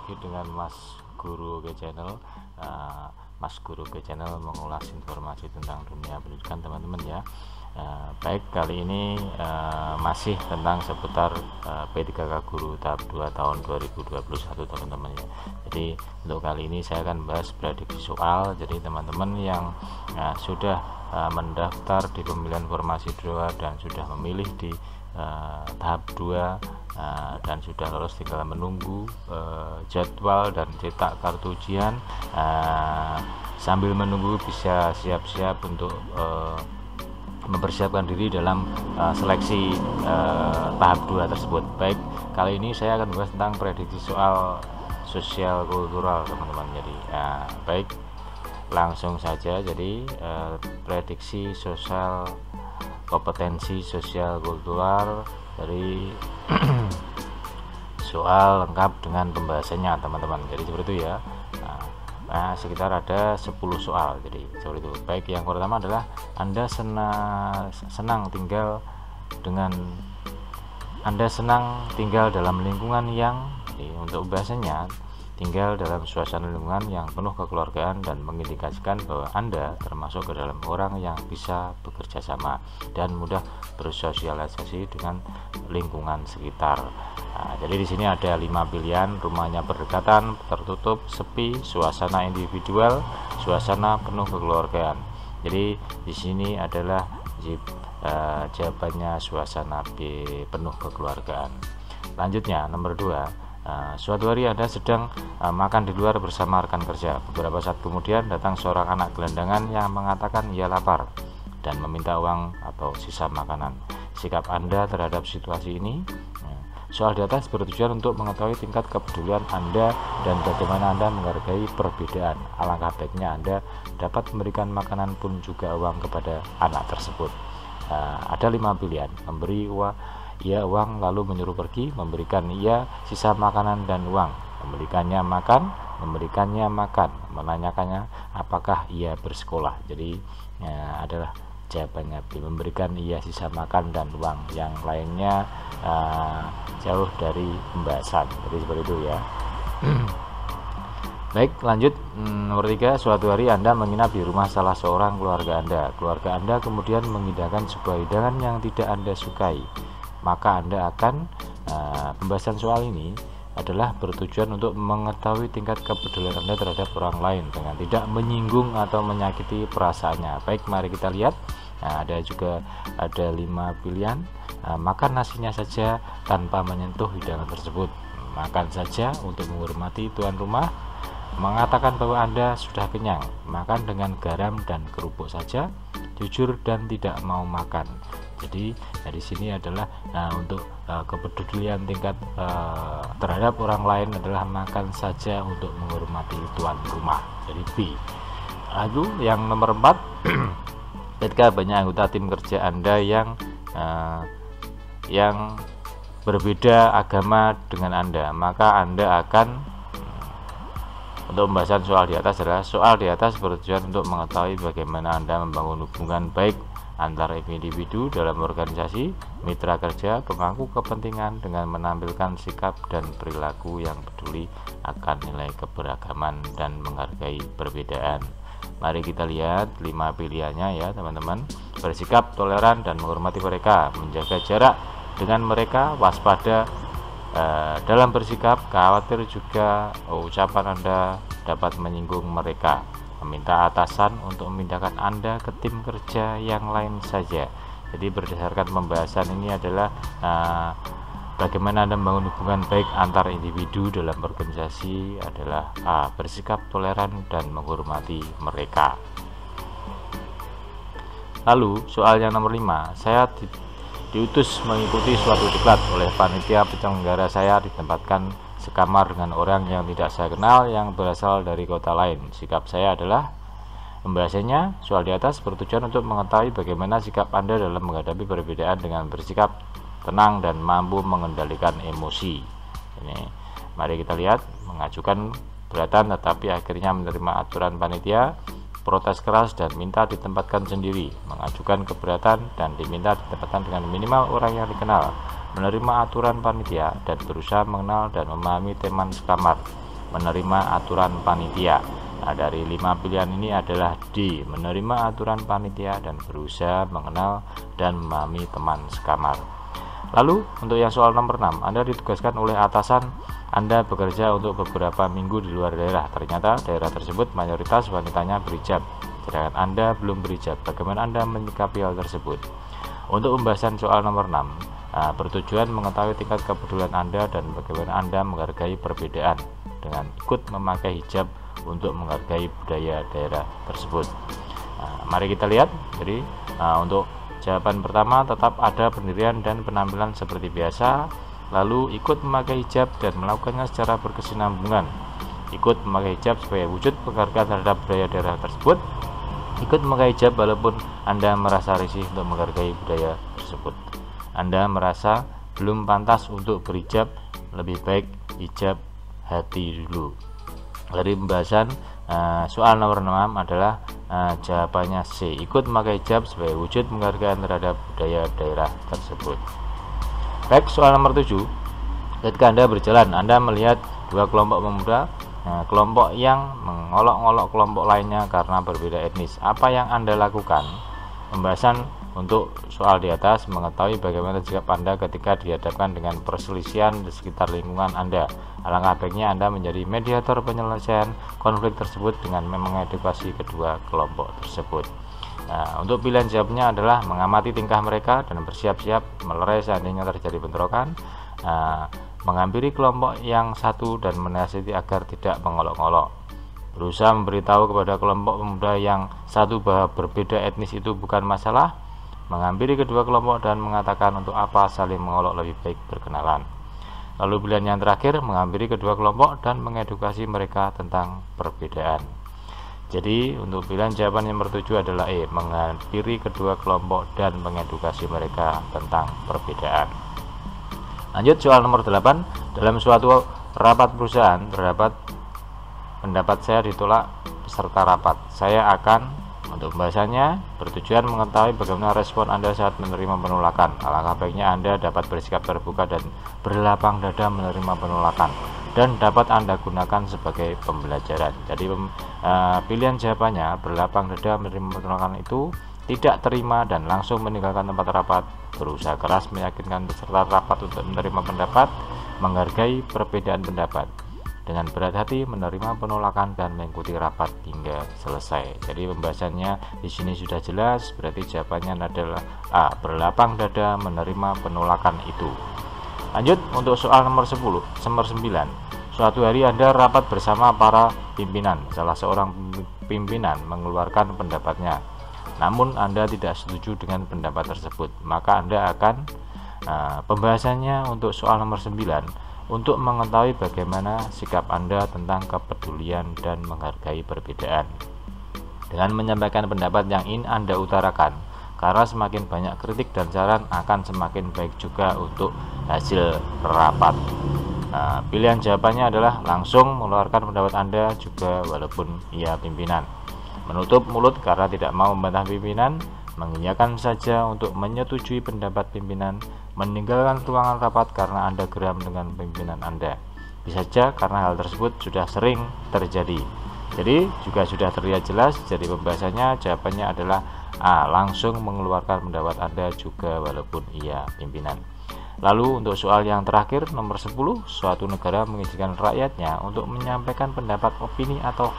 lagi dengan Mas Guru Oke Channel. Mas Guru Oke Channel mengulas informasi tentang dunia pendidikan teman-teman ya. Baik, kali ini masih tentang seputar P3K Guru tahap 2 tahun 2021 teman-teman ya. Jadi untuk kali ini saya akan bahas prediksi soal. Jadi teman-teman yang sudah mendaftar di pemilihan formasi 2 dan sudah memilih di tahap 2 dan sudah lolos, tinggal menunggu jadwal dan cetak kartu ujian. Sambil menunggu bisa siap-siap untuk mempersiapkan diri dalam seleksi tahap 2 tersebut. Baik, kali ini saya akan membahas tentang prediksi soal sosial kultural teman-teman. Jadi baik, langsung saja. Jadi prediksi sosial, kompetensi sosial kultural dari soal lengkap dengan pembahasannya teman-teman. Jadi seperti itu ya. Sekitar ada 10 soal. Jadi seperti itu. Baik, yang pertama adalah Anda senang tinggal dalam lingkungan yang, untuk bahasanya, tinggal dalam suasana lingkungan yang penuh kekeluargaan dan mengindikasikan bahwa Anda termasuk ke dalam orang yang bisa bekerja sama dan mudah bersosialisasi dengan lingkungan sekitar. Jadi di sini ada 5 pilihan: rumahnya berdekatan, tertutup, sepi, suasana individual, suasana penuh kekeluargaan. Jadi di sini adalah jawabannya suasana B, penuh kekeluargaan. Lanjutnya nomor 2. Suatu hari Anda sedang makan di luar bersama rekan kerja. Beberapa saat kemudian datang seorang anak gelandangan yang mengatakan ia lapar dan meminta uang atau sisa makanan. Sikap Anda terhadap situasi ini. Soal di atas bertujuan untuk mengetahui tingkat kepedulian Anda dan bagaimana Anda menghargai perbedaan. Alangkah baiknya Anda dapat memberikan makanan pun juga uang kepada anak tersebut. Ada 5 pilihan: memberi ia uang lalu menyuruh pergi, memberikan ia sisa makanan dan uang, memberikannya makan, menanyakannya apakah ia bersekolah. Jadi adalah jawabannya B, memberikan ia sisa makan dan uang. Yang lainnya jauh dari pembahasan. Jadi seperti itu ya. Baik, lanjut. Nomor 3. Suatu hari Anda menginap di rumah salah seorang keluarga Anda. Keluarga Anda kemudian mengidangkan sebuah hidangan yang tidak Anda sukai. Maka Anda akan pembahasan soal ini adalah bertujuan untuk mengetahui tingkat kepedulian Anda terhadap orang lain dengan tidak menyinggung atau menyakiti perasaannya. Baik, mari kita lihat. Ada 5 pilihan. Makan nasinya saja tanpa menyentuh hidangan tersebut, makan saja untuk menghormati tuan rumah, mengatakan bahwa Anda sudah kenyang, makan dengan garam dan kerupuk saja, jujur dan tidak mau makan. Jadi di sini adalah untuk kepedulian tingkat terhadap orang lain adalah makan saja untuk menghormati tuan rumah. Jadi B. Lalu yang nomor 4. Ketika banyak anggota tim kerja Anda yang berbeda agama dengan Anda, maka Anda akan, untuk pembahasan soal di atas adalah soal di atas bertujuan untuk mengetahui bagaimana Anda membangun hubungan baik antar individu dalam organisasi, mitra kerja, pemangku kepentingan dengan menampilkan sikap dan perilaku yang peduli akan nilai keberagaman dan menghargai perbedaan. Mari kita lihat 5 pilihannya ya teman-teman. Bersikap toleran dan menghormati mereka, menjaga jarak dengan mereka, waspada dalam bersikap, khawatir juga ucapan Anda dapat menyinggung mereka, meminta atasan untuk memindahkan Anda ke tim kerja yang lain saja. Jadi berdasarkan pembahasan ini adalah bagaimana Anda membangun hubungan baik antar individu dalam organisasi adalah A, bersikap toleran dan menghormati mereka. Lalu soal yang nomor 5. Saya diutus mengikuti suatu diklat oleh panitia penyelenggara. Saya ditempatkan sekamar dengan orang yang tidak saya kenal yang berasal dari kota lain. Sikap saya adalah, pembahasannya soal di atas bertujuan untuk mengetahui bagaimana sikap Anda dalam menghadapi perbedaan dengan bersikap tenang dan mampu mengendalikan emosi. Ini mari kita lihat. Mengajukan keberatan tetapi akhirnya menerima aturan panitia, protes keras dan minta ditempatkan sendiri, mengajukan keberatan dan diminta ditempatkan dengan minimal orang yang dikenal, menerima aturan panitia dan berusaha mengenal dan memahami teman sekamar. menerima aturan panitia. Nah, dari 5 pilihan ini adalah D, menerima aturan panitia dan berusaha mengenal dan memahami teman sekamar. Lalu untuk yang soal nomor 6, Anda ditugaskan oleh atasan Anda bekerja untuk beberapa minggu di luar daerah. Ternyata daerah tersebut mayoritas wanitanya berhijab, sedangkan Anda belum berhijab. Bagaimana Anda menyikapi hal tersebut? Untuk pembahasan soal nomor 6, bertujuan mengetahui tingkat kepedulian Anda dan bagaimana Anda menghargai perbedaan dengan ikut memakai hijab untuk menghargai budaya daerah tersebut. Mari kita lihat. Jadi untuk jawaban pertama, tetap ada pendirian dan penampilan seperti biasa, lalu ikut memakai hijab dan melakukannya secara berkesinambungan. Ikut memakai hijab sebagai wujud penghargaan terhadap budaya daerah tersebut. Ikut memakai hijab walaupun Anda merasa risih untuk menghargai budaya tersebut. Anda merasa belum pantas untuk berhijab, lebih baik hijab hati dulu. Dari pembahasan soal nomor 6 adalah jawabannya C, ikut memakai hijab sebagai wujud penghargaan terhadap budaya daerah tersebut. Baik, soal nomor 7, ketika Anda berjalan, Anda melihat dua kelompok pemuda, kelompok yang mengolok-olok kelompok lainnya karena berbeda etnis. Apa yang Anda lakukan? Pembahasan untuk soal di atas, mengetahui bagaimana sikap Anda ketika dihadapkan dengan perselisihan di sekitar lingkungan Anda. Alangkah baiknya Anda menjadi mediator penyelesaian konflik tersebut dengan mengedukasi kedua kelompok tersebut. Nah, untuk pilihan jawabnya adalah mengamati tingkah mereka dan bersiap-siap melerai seandainya terjadi bentrokan, menghampiri kelompok yang satu dan menasihati agar tidak mengolok-olok, berusaha memberitahu kepada kelompok pemuda yang satu bahwa berbeda etnis itu bukan masalah, menghampiri kedua kelompok dan mengatakan untuk apa saling mengolok, lebih baik berkenalan. Lalu pilihan yang terakhir, menghampiri kedua kelompok dan mengedukasi mereka tentang perbedaan. Jadi untuk pilihan jawaban yang nomor 7 adalah E, menghampiri kedua kelompok dan mengedukasi mereka tentang perbedaan. Lanjut soal nomor 8, dalam suatu rapat perusahaan terdapat pendapat saya ditolak peserta rapat. Saya akan, untuk pembahasannya, bertujuan mengetahui bagaimana respon Anda saat menerima penolakan. Alangkah baiknya Anda dapat bersikap terbuka dan berlapang dada menerima penolakan, dan dapat Anda gunakan sebagai pembelajaran. Jadi pilihan jawabannya, berlapang dada menerima penolakan itu tidak terima dan langsung meninggalkan tempat rapat, berusaha keras meyakinkan peserta rapat untuk menerima pendapat, menghargai perbedaan pendapat, dengan berat hati menerima penolakan dan mengikuti rapat hingga selesai. Jadi pembahasannya di sini sudah jelas, berarti jawabannya adalah A, berlapang dada menerima penolakan itu. Lanjut untuk soal nomor 10, nomor 9. Suatu hari Anda rapat bersama para pimpinan. Salah seorang pimpinan mengeluarkan pendapatnya, namun Anda tidak setuju dengan pendapat tersebut. Maka Anda akan, pembahasannya untuk soal nomor 9, untuk mengetahui bagaimana sikap Anda tentang kepedulian dan menghargai perbedaan, dengan menyampaikan pendapat yang ingin Anda utarakan, karena semakin banyak kritik dan saran akan semakin baik juga untuk hasil rapat. Pilihan jawabannya adalah langsung mengeluarkan pendapat Anda juga walaupun ia pimpinan, menutup mulut karena tidak mau membantah pimpinan, mengiyakan saja untuk menyetujui pendapat pimpinan, meninggalkan ruangan rapat karena Anda geram dengan pimpinan Anda. Bisa saja karena hal tersebut sudah sering terjadi. Jadi juga sudah terlihat jelas, jadi pembahasannya jawabannya adalah A, langsung mengeluarkan pendapat Anda juga walaupun ia pimpinan. Lalu untuk soal yang terakhir nomor 10, suatu negara mengizinkan rakyatnya untuk menyampaikan pendapat, opini atau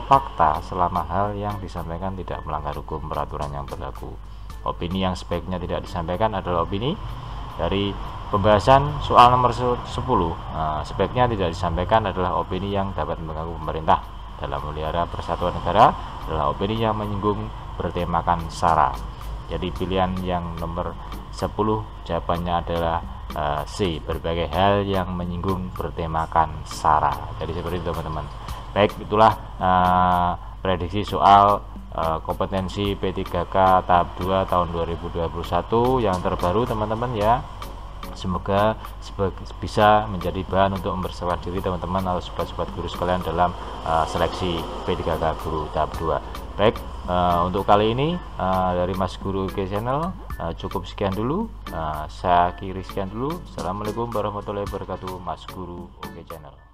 fakta selama hal yang disampaikan tidak melanggar hukum peraturan yang berlaku. Opini yang sebaiknya tidak disampaikan adalah opini. Dari pembahasan soal nomor 10, sebaiknya tidak disampaikan adalah opini yang dapat mengganggu pemerintah dalam memelihara persatuan negara, adalah opini yang menyinggung bertemakan SARA. Jadi pilihan yang nomor 10 jawabannya adalah C, berbagai hal yang menyinggung bertemakan SARA. Jadi seperti itu teman-teman. Baik, itulah prediksi soal kompetensi P3K tahap 2 tahun 2021 yang terbaru teman-teman ya. Semoga bisa menjadi bahan untuk mempersiapkan diri teman-teman atau sobat-sobat guru sekalian dalam seleksi P3K guru tahap 2. Baik, untuk kali ini dari Mas Guru UK Channel cukup sekian dulu. Saya akhiri sekian dulu. Assalamualaikum warahmatullahi wabarakatuh. Mas Guru UK Channel.